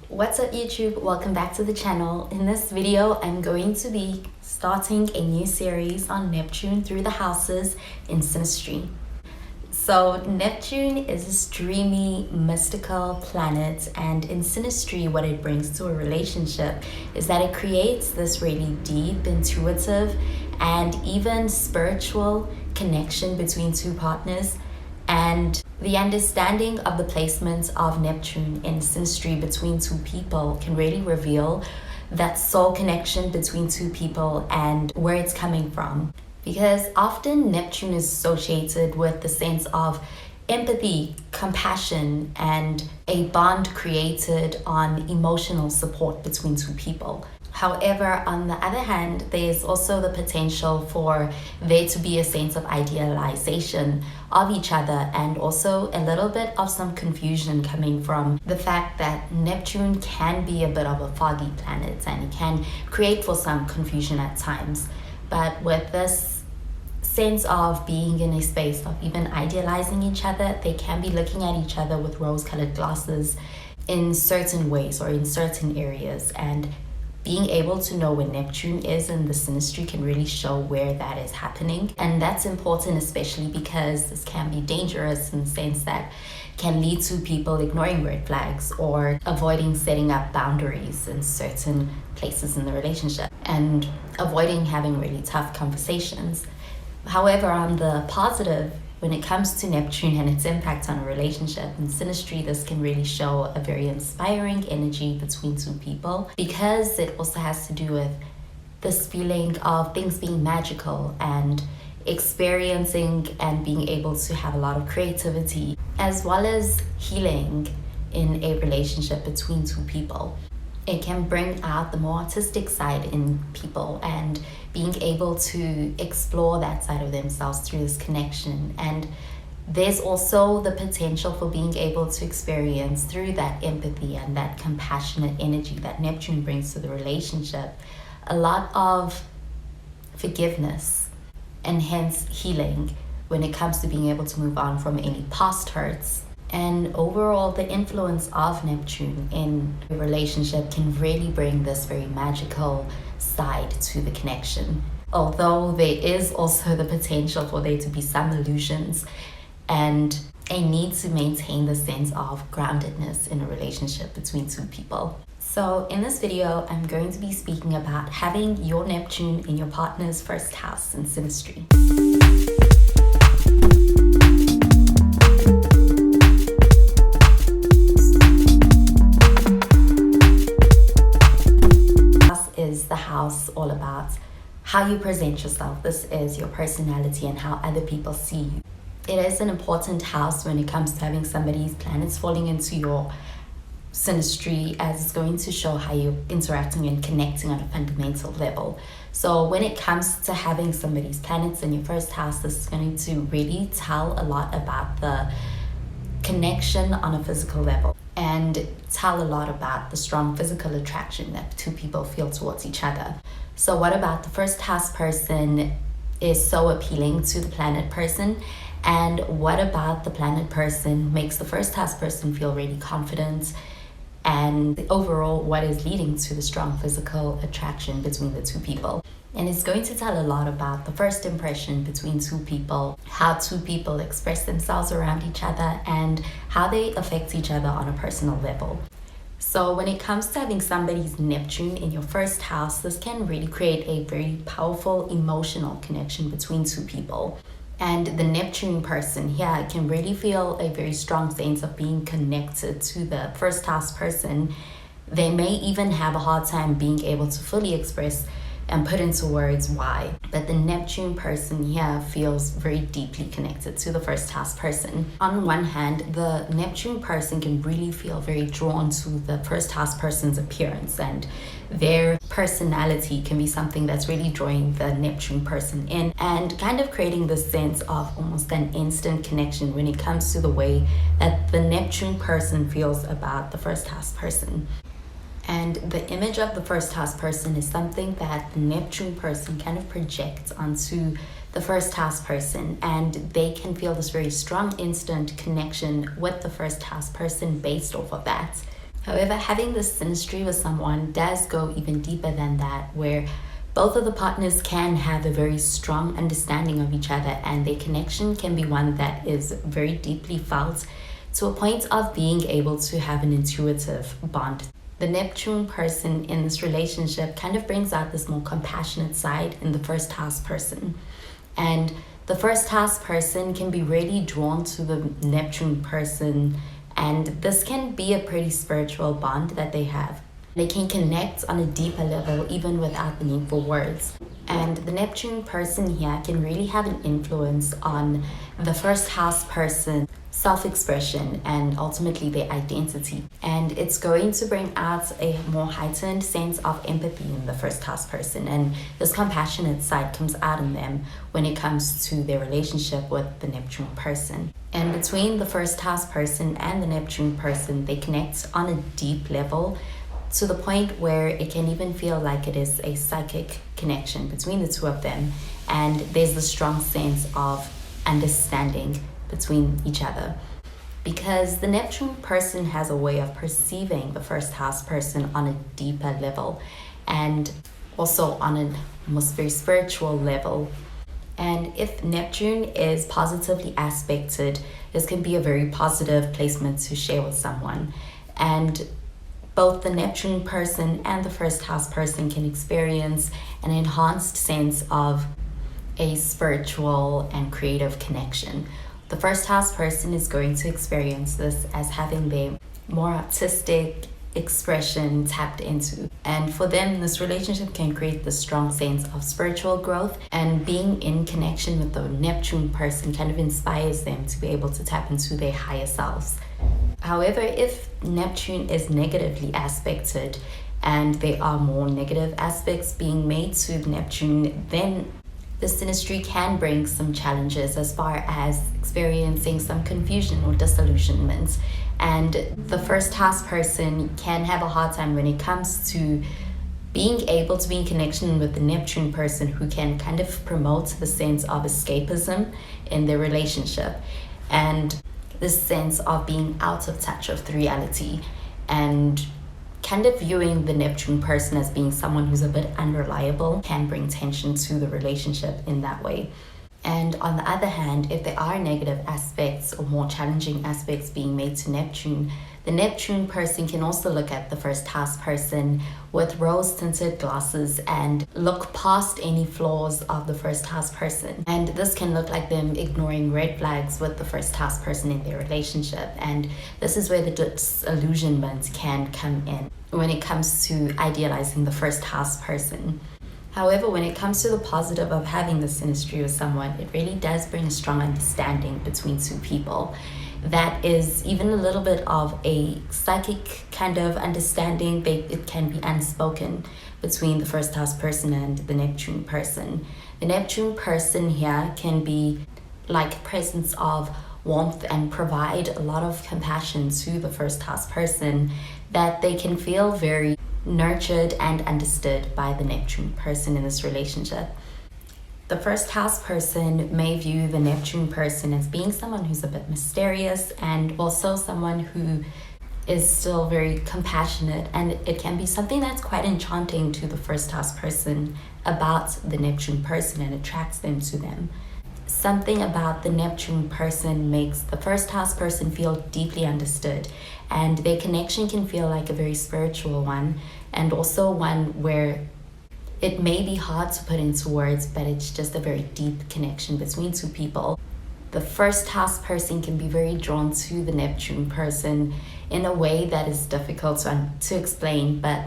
What's up YouTube? Welcome back to the channel. In this video, I'm going to be starting a new series on Neptune through the houses in Synastry. So Neptune is this dreamy, mystical planet, and in Synastry, what it brings to a relationship is that it creates this really deep, intuitive, and even spiritual connection between two partners. And the understanding of the placement of Neptune in Synastry between two people can really reveal that soul connection between two people and where it's coming from. Because often Neptune is associated with the sense of empathy, compassion, and a bond created on emotional support between two people. However, on the other hand, there's also the potential for there to be a sense of idealization of each other and also a little bit of some confusion coming from the fact that Neptune can be a bit of a foggy planet and it can create for some confusion at times. But with this sense of being in a space of even idealizing each other, they can be looking at each other with rose-colored glasses in certain ways or in certain areas, and being able to know where Neptune is in the synastry can really show where that is happening. And that's important, especially because this can be dangerous in the sense that can lead to people ignoring red flags or avoiding setting up boundaries in certain places in the relationship and avoiding having really tough conversations. However, on the positive, when it comes to Neptune and its impact on a relationship in synastry, this can really show a very inspiring energy between two people, because it also has to do with this feeling of things being magical and experiencing and being able to have a lot of creativity, as well as healing in a relationship between two people. It can bring out the more artistic side in people and being able to explore that side of themselves through this connection. And there's also the potential for being able to experience through that empathy and that compassionate energy that Neptune brings to the relationship a lot of forgiveness and hence healing when it comes to being able to move on from any past hurts. And overall, the influence of Neptune in a relationship can really bring this very magical side to the connection. Although there is also the potential for there to be some illusions and a need to maintain the sense of groundedness in a relationship between two people. So in this video, I'm going to be speaking about having your Neptune in your partner's first house in synastry. Is the house all about how you present yourself. This is your personality and how other people see you. It is an important house when it comes to having somebody's planets falling into your synastry, as it's going to show how you're interacting and connecting on a fundamental level. So when it comes to having somebody's planets in your first house, this is going to really tell a lot about the connection on a physical level and tell a lot about the strong physical attraction that two people feel towards each other. So what about the first house person is so appealing to the planet person, and what about the planet person makes the first house person feel really confident, and overall what is leading to the strong physical attraction between the two people. And it's going to tell a lot about the first impression between two people, how two people express themselves around each other, and how they affect each other on a personal level. So when it comes to having somebody's Neptune in your first house, this can really create a very powerful emotional connection between two people. And the Neptune person here can really feel a very strong sense of being connected to the first house person. They may even have a hard time being able to fully express and put into words why. But the Neptune person here feels very deeply connected to the first house person. On one hand, the Neptune person can really feel very drawn to the first house person's appearance, and their personality can be something that's really drawing the Neptune person in and kind of creating this sense of almost an instant connection when it comes to the way that the Neptune person feels about the first house person. And the image of the first house person is something that the Neptune person kind of projects onto the first house person, and they can feel this very strong instant connection with the first house person based off of that. However, having this synastry with someone does go even deeper than that, where both of the partners can have a very strong understanding of each other, and their connection can be one that is very deeply felt to a point of being able to have an intuitive bond. The Neptune person in this relationship kind of brings out this more compassionate side in the first house person. And the first house person can be really drawn to the Neptune person, and this can be a pretty spiritual bond that they have. They can connect on a deeper level even without the need for words. And the Neptune person here can really have an influence on the first house person self-expression and ultimately their identity. And it's going to bring out a more heightened sense of empathy in the first house person, and this compassionate side comes out in them when it comes to their relationship with the Neptune person. And between the first house person and the Neptune person, they connect on a deep level to the point where it can even feel like it is a psychic connection between the two of them, and there's a strong sense of understanding between each other, because the Neptune person has a way of perceiving the first house person on a deeper level and also on a almost very spiritual level. And if Neptune is positively aspected, this can be a very positive placement to share with someone, and both the Neptune person and the first house person can experience an enhanced sense of a spiritual and creative connection. The first house person is going to experience this as having their more artistic expression tapped into. And for them, this relationship can create this strong sense of spiritual growth, and being in connection with the Neptune person kind of inspires them to be able to tap into their higher selves. However, if Neptune is negatively aspected and there are more negative aspects being made to Neptune, then the synastry can bring some challenges as far as experiencing some confusion or disillusionment. And the first house person can have a hard time when it comes to being able to be in connection with the Neptune person, who can kind of promote the sense of escapism in their relationship and this sense of being out of touch of reality, and kind of viewing the Neptune person as being someone who's a bit unreliable can bring tension to the relationship in that way. And on the other hand, if there are negative aspects or more challenging aspects being made to Neptune, the Neptune person can also look at the first house person with rose-tinted glasses and look past any flaws of the first house person. And this can look like them ignoring red flags with the first house person in their relationship. And this is where the disillusionment can come in when it comes to idealizing the first house person. However, when it comes to the positive of having the synastry with someone, it really does bring a strong understanding between two people. That is even a little bit of a psychic kind of understanding. It can be unspoken between the first house person and the Neptune person. The Neptune person here can be like presence of warmth and provide a lot of compassion to the first house person, that they can feel very nurtured and understood by the Neptune person in this relationship. The first house person may view the Neptune person as being someone who's a bit mysterious, and also someone who is still very compassionate, and it can be something that's quite enchanting to the first house person about the Neptune person and attracts them to them. Something about the Neptune person makes the first house person feel deeply understood, and their connection can feel like a very spiritual one, and also one where it may be hard to put into words, but it's just a very deep connection between two people. The first house person can be very drawn to the Neptune person in a way that is difficult to explain, but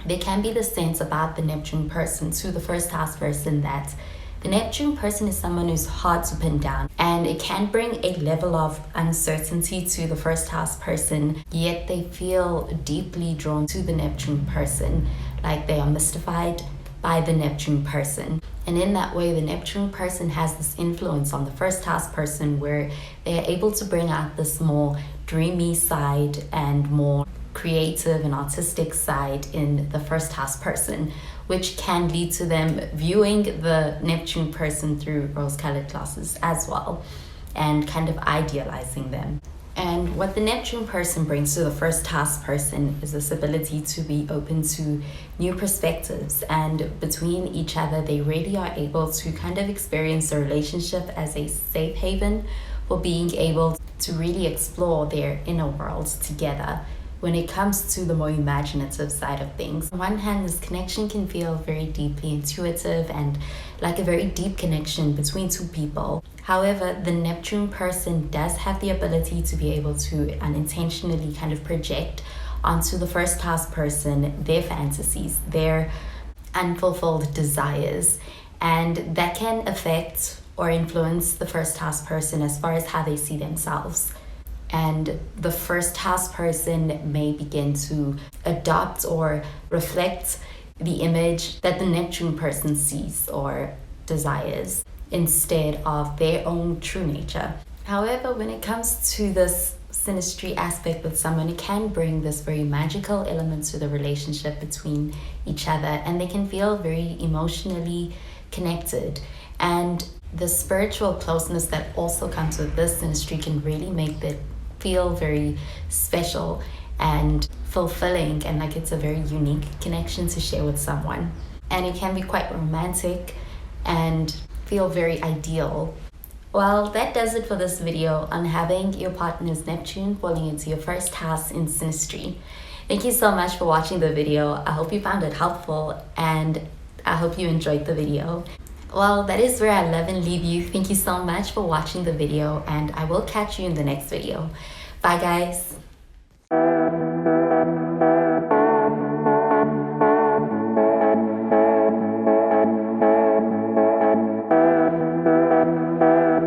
there can be the sense about the Neptune person to the first house person that the Neptune person is someone who's hard to pin down, and it can bring a level of uncertainty to the first house person, yet they feel deeply drawn to the Neptune person, like they are mystified by the Neptune person. And in that way, the Neptune person has this influence on the first house person where they are able to bring out this more dreamy side and more creative and artistic side in the first house person, which can lead to them viewing the Neptune person through rose-colored glasses as well, and kind of idealizing them. And What the Neptune person brings to the first house person is this ability to be open to new perspectives, and between each other they really are able to kind of experience the relationship as a safe haven for being able to really explore their inner worlds together. When it comes to the more imaginative side of things, on one hand, this connection can feel very deeply intuitive and like a very deep connection between two people. However, the Neptune person does have the ability to be able to unintentionally kind of project onto the first house person their fantasies, their unfulfilled desires, and that can affect or influence the first house person as far as how they see themselves. And the first house person may begin to adopt or reflect the image that the Neptune person sees or desires instead of their own true nature. However, when it comes to this synastry aspect with someone, it can bring this very magical element to the relationship between each other, and they can feel very emotionally connected. And the spiritual closeness that also comes with this synastry can really make it feel very special and fulfilling, and like it's a very unique connection to share with someone. And it can be quite romantic and feel very ideal. Well, that does it for this video on having your partner's Neptune falling into your first house in synastry. Thank you so much for watching the video. I hope you found it helpful, and I hope you enjoyed the video. Well, that is where I love and leave you. Thank you so much for watching the video, and I will catch you in the next video. Bye, guys.